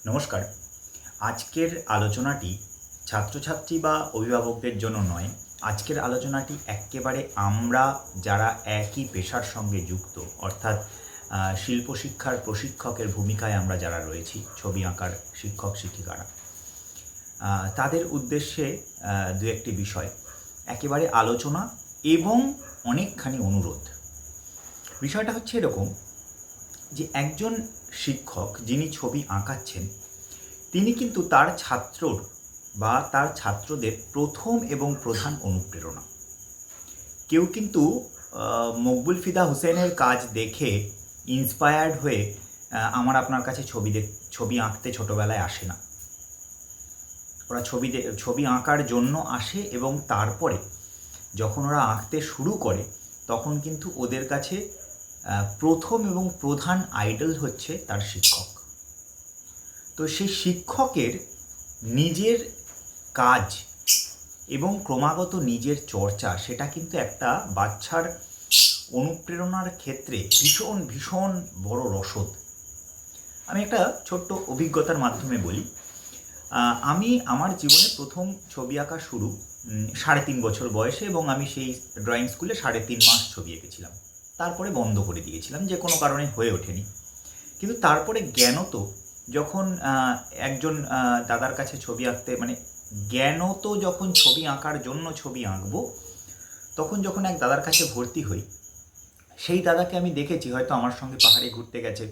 নমস্কার। আজকের আলোচনাটি ছাত্রছাত্রী বা অভিভাবকদের জন্য নয়। আজকের আলোচনাটি এক্কেবারে আমরা যারা একই পেশার সঙ্গে যুক্ত, অর্থাৎ শিল্প শিক্ষার প্রশিক্ষকের ভূমিকায় আমরা যারা রয়েছি, ছবি আঁকার শিক্ষক শিক্ষিকারা, তাদের উদ্দেশ্যে দু একটি বিষয় একেবারে আলোচনা এবং অনেকখানি অনুরোধ। বিষয়টা হচ্ছে এরকম যে একজন শিক্ষক যিনি ছবি আঁকাচ্ছেন, তিনি কিন্তু তার ছাত্রর বা তার ছাত্রদের প্রথম এবং প্রধান অনুপ্রেরণা। কেউ কিন্তু মকবুল ফিদা হুসেনের কাজ দেখে ইন্সপায়ার্ড হয়ে আমার আপনার কাছে ছবি আঁকতে ছোটোবেলায় আসে না। ওরা ছবি আঁকার জন্য আসে এবং তারপরে যখন ওরা আঁকতে শুরু করে তখন কিন্তু ওদের কাছে প্রথম এবং প্রধান আইডল হচ্ছে তার শিক্ষক। তো সেই শিক্ষকের নিজের কাজ এবং ক্রমাগত নিজের চর্চা, সেটা কিন্তু একটা বাচ্চার অনুপ্রেরণার ক্ষেত্রে ভীষণ ভীষণ বড় রসদ। আমি একটা ছোট্ট অভিজ্ঞতার মাধ্যমে বলি। আমি আমার জীবনে প্রথম ছবি আঁকা শুরু 3.5 বছর বয়সে, এবং আমি সেই ড্রয়িং স্কুলে 3.5 মাস ছবি এঁকেছিলাম। তারপরে বন্ধ করে দিয়েছিলাম, যে কোনো কারণে হয়ে ওঠেনি। কিন্তু তারপরে জ্ঞানত যখন একজন দাদার কাছে ছবি আঁকতে, জ্ঞানত যখন ছবি আঁকার জন্য ছবি আঁকবো, তখন যখন এক দাদার কাছে ভর্তি হই, সেই দাদাকে আমি দেখেছি, হয়তো আমার সঙ্গে পাহাড়ে ঘুরতে গেছে,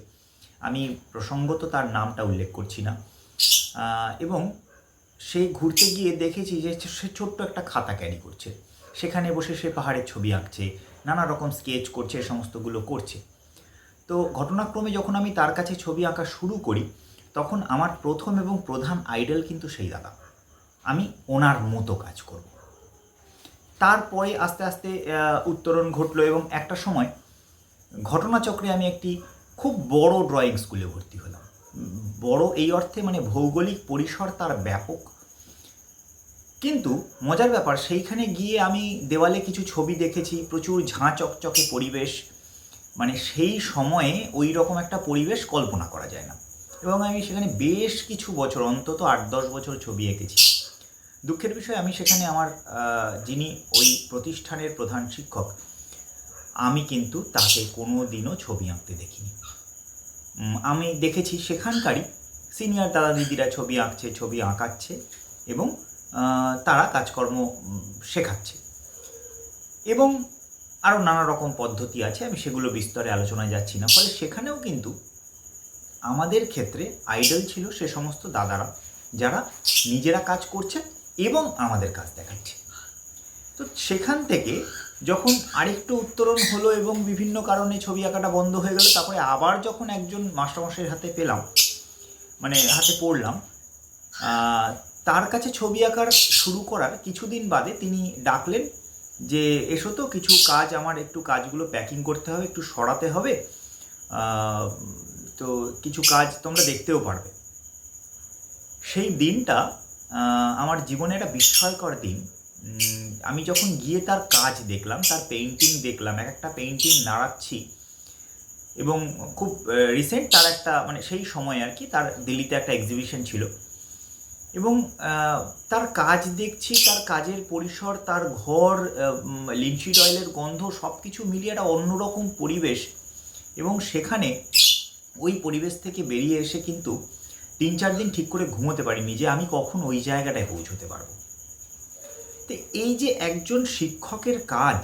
আমি প্রসঙ্গত তার নামটা উল্লেখ করছি না, এবং সেই ঘুরতে গিয়ে দেখেছি যে সে ছোট্ট একটা খাতা ক্যারি করছে, সেখানে বসে সে পাহাড়ের ছবি আঁকছে, নানা রকম স্কেচ করছে, এ সমস্তগুলো করছে। তো ঘটনাক্রমে যখন আমি তার কাছে ছবি আঁকা শুরু করি, তখন আমার প্রথম এবং প্রধান আইডল কিন্তু সেই দাদা। আমি ওনার মতো কাজ করব। তারপরে আস্তে আস্তে উত্তরণ ঘটলো, এবং একটা সময় ঘটনাচক্রে আমি একটি খুব বড় ড্রয়িং স্কুলে ভর্তি হলাম। বড় এই অর্থে ভৌগোলিক পরিসর তার ব্যাপক। কিন্তু মজার ব্যাপার, সেইখানে গিয়ে আমি দেওয়ালে কিছু ছবি দেখেছি, প্রচুর ঝাঁ চকচকে পরিবেশ, সেই সময়ে ওই রকম একটা পরিবেশ কল্পনা করা যায় না। এবং আমি সেখানে বেশ কিছু বছর, অন্তত 8-10 বছর ছবি এঁকেছি। দুঃখের বিষয়, আমি সেখানে আমার যিনি ওই প্রতিষ্ঠানের প্রধান শিক্ষক, আমি কিন্তু তাকে কোনো দিনও ছবি আঁকতে দেখিনি। আমি দেখেছি সেখানকারই সিনিয়র দাদা দিদিরা ছবি আঁকছে, ছবি আঁকাচ্ছে, এবং তারা কাজকর্ম শেখাচ্ছে, এবং আরও নানা রকম পদ্ধতি আছে, আমি সেগুলো বিস্তরে আলোচনায় যাচ্ছি না। ফলে সেখানেও কিন্তু আমাদের ক্ষেত্রে আইডল ছিল সে সমস্ত দাদারা, যারা নিজেরা কাজ করছে এবং আমাদের কাজ দেখাচ্ছে। তো সেখান থেকে যখন আরেকটু উত্তরণ হলো এবং বিভিন্ন কারণে ছবি আঁকাটা বন্ধ হয়ে গেল, তারপরে আবার যখন একজন মাস্টারমশাইয়ের হাতে হাতে পড়লাম, তার কাছে ছবি আঁকার শুরু করার কিছুদিন বাদে তিনি ডাকলেন যে এসো তো, কিছু কাজ, আমার একটু কাজগুলো প্যাকিং করতে হবে, একটু সরাতে হবে, তো কিছু কাজ তোমরা দেখতেও পারবে। সেই দিনটা আমার জীবনে একটা বিস্ময়কর দিন। আমি যখন গিয়ে তার কাজ দেখলাম, তার পেইন্টিং দেখলাম, একটা পেইন্টিং নাড়াচ্ছি, এবং খুব রিসেন্ট তার একটা সেই সময় আর কি, তার দিল্লিতে একটা এক্সিবিশন ছিল, এবং তার কাজ দেখছি, তার কাজের পরিসর, তার ঘর, লিনশিড অয়েলের গন্ধ, সব কিছু মিলিয়ে একটা অন্যরকম পরিবেশ। এবং সেখানে ওই পরিবেশ থেকে বেরিয়ে এসে কিন্তু 3-4 দিন ঠিক করে ঘুমোতে পারিনি যে আমি কখন ওই জায়গাটায় পৌঁছতে পারবো। তো এই যে একজন শিক্ষকের কাজ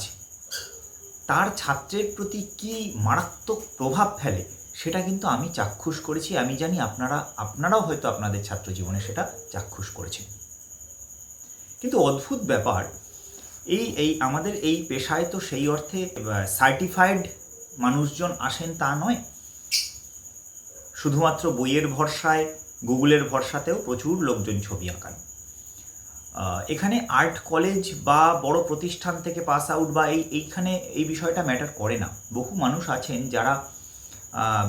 তার ছাত্রের প্রতি কি মারাত্মক প্রভাব ফেলে, সেটা কিন্তু আমি চাক্ষুষ করেছি। আমি জানি আপনারাও হয়তো আপনাদের ছাত্র জীবনে সেটা চাক্ষুষ করেছেন। কিন্তু অদ্ভুত ব্যাপার, এই আমাদের এই পেশায় তো সেই অর্থে সার্টিফাইড মানুষজন আসেন তা নয়। শুধুমাত্র বইয়ের ভরসায়, গুগলের ভরসাতেও প্রচুর লোকজন ছবি আঁকান। এখানে আর্ট কলেজ বা বড় প্রতিষ্ঠান থেকে পাস আউট বা এইখানে এই বিষয়টা ম্যাটার করে না। বহু মানুষ আছেন যারা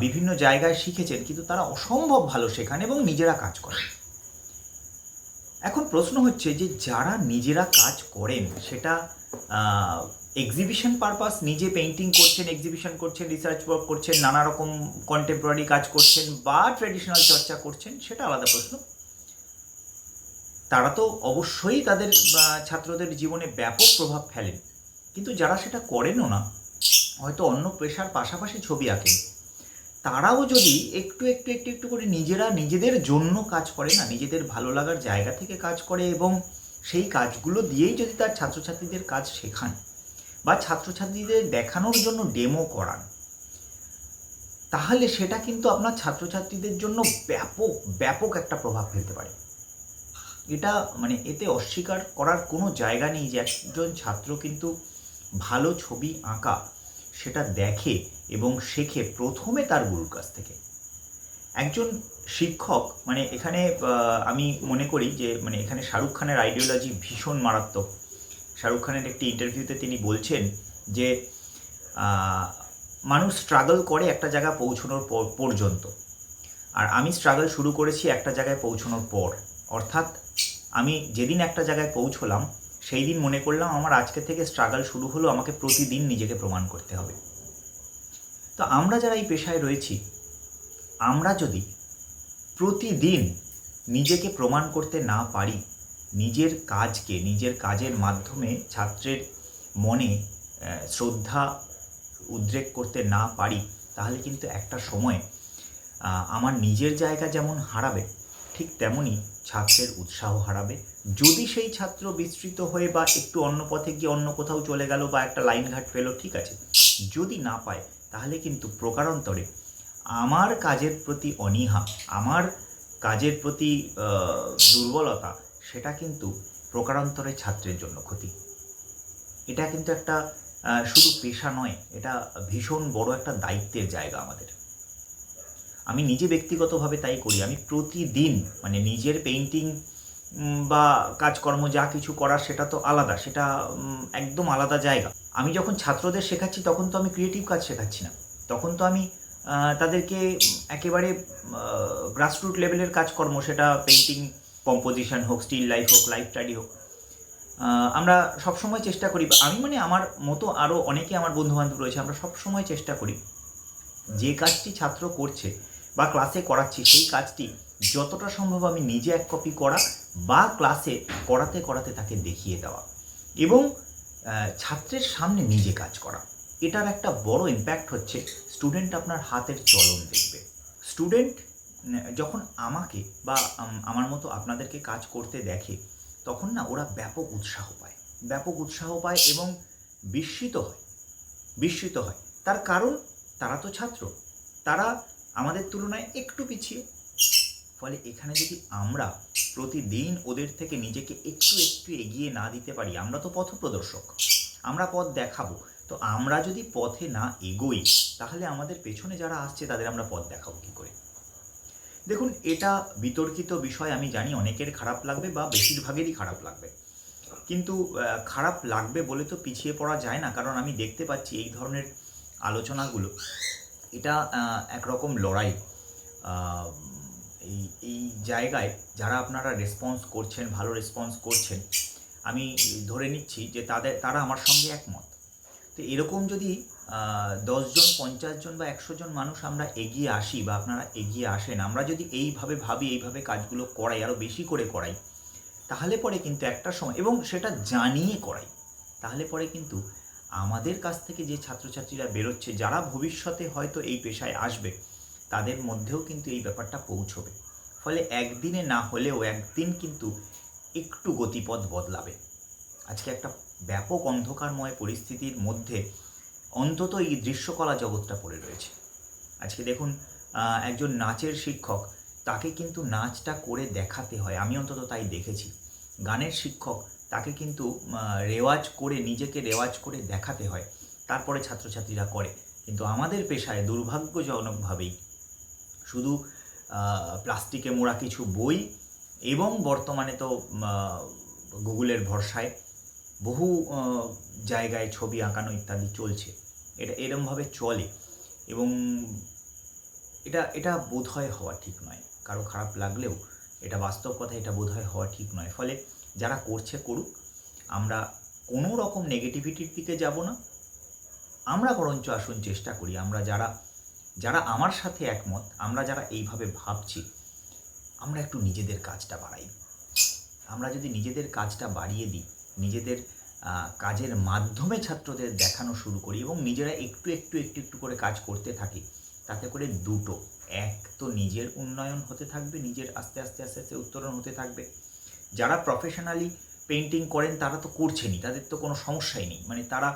বিভিন্ন জায়গায় শিখেছেন, কিন্তু তারা অসম্ভব ভালো শেখান এবং নিজেরা কাজ করেন। এখন প্রশ্ন হচ্ছে যে যারা নিজেরা কাজ করেন, সেটা এক্সিবিশন পারপাস, নিজে পেইন্টিং করছেন, এক্সিবিশন করছেন, রিসার্চ ওয়ার্ক করছেন, নানা রকম কন্টেম্পোরারি কাজ করছেন বা ট্র্যাডিশনাল চর্চা করছেন, সেটা আলাদা প্রশ্ন। তারা তো অবশ্যই তাদের ছাত্রদের জীবনে ব্যাপক প্রভাব ফেলেন, কিন্তু যারা সেটা করেনও না, হয়তো অন্য পেশার পাশাপাশি ছবি আঁকেন, তারাও যদি একটু একটু একটু একটু করে নিজেরা নিজেদের জন্য কাজ করে না, নিজেদের ভালো লাগার জায়গা থেকে কাজ করে এবং সেই কাজগুলো দিয়েই যদি তার ছাত্রছাত্রীদের কাজ শেখান বা ছাত্রছাত্রীদের দেখানোর জন্য ডেমো করান, তাহলে সেটা কিন্তু আপনার ছাত্রছাত্রীদের জন্য ব্যাপক ব্যাপক একটা প্রভাব ফেলতে পারে। এটা মানে এতে অস্বীকার করার কোনো জায়গা নেই যে একজন ছাত্র কিন্তু ভালো ছবি আঁকা সেটা দেখে এবং শেখে প্রথমে তার গুরুর কাছ থেকে। একজন শিক্ষক মানে এখানে আমি মনে করি যে মানে এখানে শাহরুখ খানের আইডিওলজি ভীষণ মারাত্মক। শাহরুখ খানের একটি ইন্টারভিউতে তিনি বলছেন যে মানুষ স্ট্রাগল করে একটা জায়গা পৌঁছানোর পর্যন্ত, আর আমি স্ট্রাগল শুরু করেছি একটা জায়গায় পৌঁছানোর পর। অর্থাৎ আমি যেদিন একটা জায়গায় পৌঁছলাম সেই দিন মনে করলাম আমার আজকে থেকে স্ট্রাগল শুরু হলো, আমাকে প্রতিদিন নিজেকে প্রমাণ করতে হবে। তো আমরা যারা এই পেশায় রয়েছি, আমরা যদি প্রতিদিন নিজেকে প্রমাণ করতে না পারি, নিজের কাজকে নিজের কাজের মাধ্যমে ছাত্রের মনে শ্রদ্ধা উদ্রেক করতে না পারি, তাহলে কিন্তু একটা সময় আমার নিজের জায়গা যেমন হারাবে, ঠিক তেমনই ছাত্রের উৎসাহ হারাবে। যদি সেই ছাত্র বিস্তৃত হয়ে বা একটু অন্য পথে গিয়ে অন্য কোথাও চলে গেল বা একটা লাইনঘাট পেল, ঠিক আছে, যদি না পায় তাহলে কিন্তু প্রকারান্তরে আমার কাজের প্রতি অনীহা, আমার কাজের প্রতি দুর্বলতা, সেটা কিন্তু প্রকারান্তরে ছাত্রের জন্য ক্ষতি। এটা কিন্তু একটা শুধু পেশা নয়, এটা ভীষণ বড় একটা দায়িত্বের জায়গা আমাদের। আমি নিজে ব্যক্তিগতভাবে তাই করি। আমি প্রতিদিন মানে নিজের পেইন্টিং বা কাজকর্ম যা কিছু করার সেটা তো আলাদা, সেটা একদম আলাদা জায়গা। আমি যখন ছাত্রদের শেখাচ্ছি তখন তো আমি ক্রিয়েটিভ কাজ শেখাচ্ছি না, তখন তো আমি তাদেরকে একেবারে গ্রাসরুট লেভেলের কাজকর্ম, সেটা পেইন্টিং কম্পোজিশন হোক, স্টিল লাইফ হোক, লাইফ স্টাডি হোক, আমরা সবসময় চেষ্টা করি, আমি মানে আমার মতো আরও অনেকে আমার বন্ধুবান্ধব রয়েছে, আমরা সবসময় চেষ্টা করি যে কাজটি ছাত্র করছে বা ক্লাসে করাচ্ছি সেই কাজটি যতটা সম্ভব আমি নিজে এক কপি করা বা ক্লাসে করাতে করাতে তাকে দেখিয়ে দেওয়া এবং ছাত্রের সামনে নিজে কাজ করা। এটার একটা বড় ইম্প্যাক্ট হচ্ছে স্টুডেন্ট আপনার হাতের চলন দেখবে। স্টুডেন্ট যখন আমাকে বা আমার মতো আপনাদেরকে কাজ করতে দেখে, তখন না ওরা ব্যাপক উৎসাহ পায় এবং বিস্মিত হয়। তার কারণ তারা তো ছাত্র, তারা আমাদের তুলনায় একটু পিছিয়ে। ফলে এখানে যদি আমরা প্রতিদিন ওদের থেকে নিজেকে একটু একটু এগিয়ে না দিতে পারি, আমরা তো পথপ্রদর্শক, আমরা পথ দেখাবো, তো আমরা যদি পথে না এগোই তাহলে আমাদের পেছনে যারা আসছে তাদের আমরা পথ দেখাবো কী করে? দেখুন, এটা বিতর্কিত বিষয়, আমি জানি অনেকের খারাপ লাগবে বা বেশিরভাগেরই খারাপ লাগবে, কিন্তু খারাপ লাগবে বলে তো পিছিয়ে পড়া যায় না। কারণ আমি দেখতে পাচ্ছি এই ধরনের আলোচনাগুলো, এটা একরকম লড়াই। এই এই জায়গায় যারা আপনারা রেসপন্স করছেন, ভালো রেসপন্স করছেন, আমি ধরে নিচ্ছি যে তারা আমার সঙ্গে একমত। তো এরকম যদি 10 জন, 50 জন বা 100 জন মানুষ আমরা এগিয়ে আসি বা আপনারা এগিয়ে আসেন, আমরা যদি এইভাবে ভাবি, এইভাবে কাজগুলো করাই, আরও বেশি করে করাই, তাহলে পরে কিন্তু একটা সময়, এবং সেটা জানিয়ে করাই, তাহলে পরে কিন্তু আমাদের কাছ থেকে যে ছাত্রছাত্রীরা বেরোচ্ছে, যারা ভবিষ্যতে হয়তো এই পেশায় আসবে, তাদের মধ্যেও কিন্তু এই ব্যাপারটা পৌঁছবে। ফলে একদিনে না হলেও একদিন কিন্তু একটু গতিপথ বদলাবে। আজকে একটা ব্যাপক অন্ধকারময় পরিস্থিতির মধ্যে অন্তত এই দৃশ্যকলা জগৎটা পড়ে রয়েছে। আজকে দেখুন, একজন নাচের শিক্ষক, তাকে কিন্তু নাচটা করে দেখাতে হয়, আমি অন্তত তাই দেখেছি। গানের শিক্ষক, তাকে কিন্তু নিজেকে রেওয়াজ করে দেখাতে হয়, তারপরে ছাত্রছাত্রীরা করে। কিন্তু আমাদের পেশায় দুর্ভাগ্যজনকভাবেই শুধু প্লাস্টিকে মোড়া কিছু বই এবং বর্তমানে তো গুগলের ভরসায় বহু জায়গায় ছবি আঁকানো ইত্যাদি চলছে। এটা এরমভাবে চলে এবং এটা বোধহয় হওয়া ঠিক নয়। কারো খারাপ লাগলেও এটা বাস্তব কথা, এটা বোধহয় হওয়া ঠিক নয়। ফলে যারা করছে করুক, আমরা কোনো রকম নেগেটিভিটির দিকে যাব না। আমরা বরঞ্চ আসুন চেষ্টা করি, আমরা যারা যারা আমার সাথে একমত, আমরা যারা এইভাবে ভাবছি, আমরা একটু নিজেদের কাজটা বাড়াই। আমরা যদি নিজেদের কাজটা বাড়িয়ে দিই, নিজেদের কাজের মাধ্যমে ছাত্রদের দেখানো শুরু করি এবং নিজেরা একটু একটু একটু একটু করে কাজ করতে থাকি, তাতে করে দুটো, এক তো নিজের উন্নয়ন হতে থাকবে, নিজের আস্তে আস্তে আস্তে আস্তে উত্তরণ হতে থাকবে। যারা প্রফেশনালি পেন্টিং করেন তারা তো করছেনই, তাদের তো কোনো সমস্যাই নেই, মানে তারা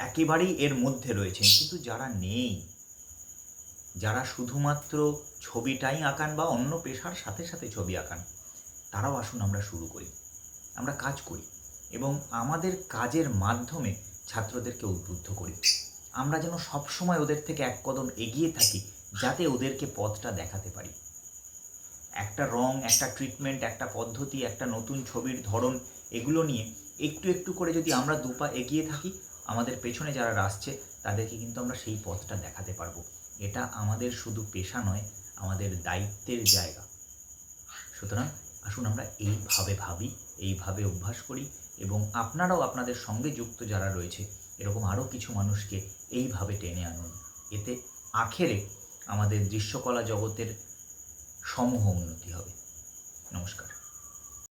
একেবারেই এর মধ্যে রয়েছেন। কিন্তু যারা নেই, যারা শুধুমাত্র ছবিটাই আঁকান বা অন্য পেশার সাথে সাথে ছবি আঁকান, তারাও আসুন আমরা শুরু করি, আমরা কাজ করি এবং আমাদের কাজের মাধ্যমে ছাত্রদেরকে উদ্বুদ্ধ করি। আমরা যেন সবসময় ওদের থেকে এক কদম এগিয়ে থাকি, যাতে ওদেরকে পথটা দেখাতে পারি। একটা রং, একটা ট্রিটমেন্ট, একটা পদ্ধতি, একটা নতুন ছবির ধরন, এগুলো নিয়ে একটু একটু করে যদি আমরা দুপা এগিয়ে থাকি, আমাদের পেছনে যারা আসছে তাদেরকে কিন্তু আমরা সেই পথটা দেখাতে পারবো। এটা আমাদের শুধু পেশা নয়, আমাদের দায়িত্বের জায়গা। সুতরাং আসুন আমরা এইভাবে ভাবি, এইভাবে অভ্যাস করি এবং আপনারাও আপনাদের সঙ্গে যুক্ত যারা রয়েছে এরকম আরও কিছু মানুষকে এইভাবে টেনে আনুন। এতে আখেরে আমাদের দৃশ্যকলা জগতের সমূহ উন্নতি হবে। নমস্কার।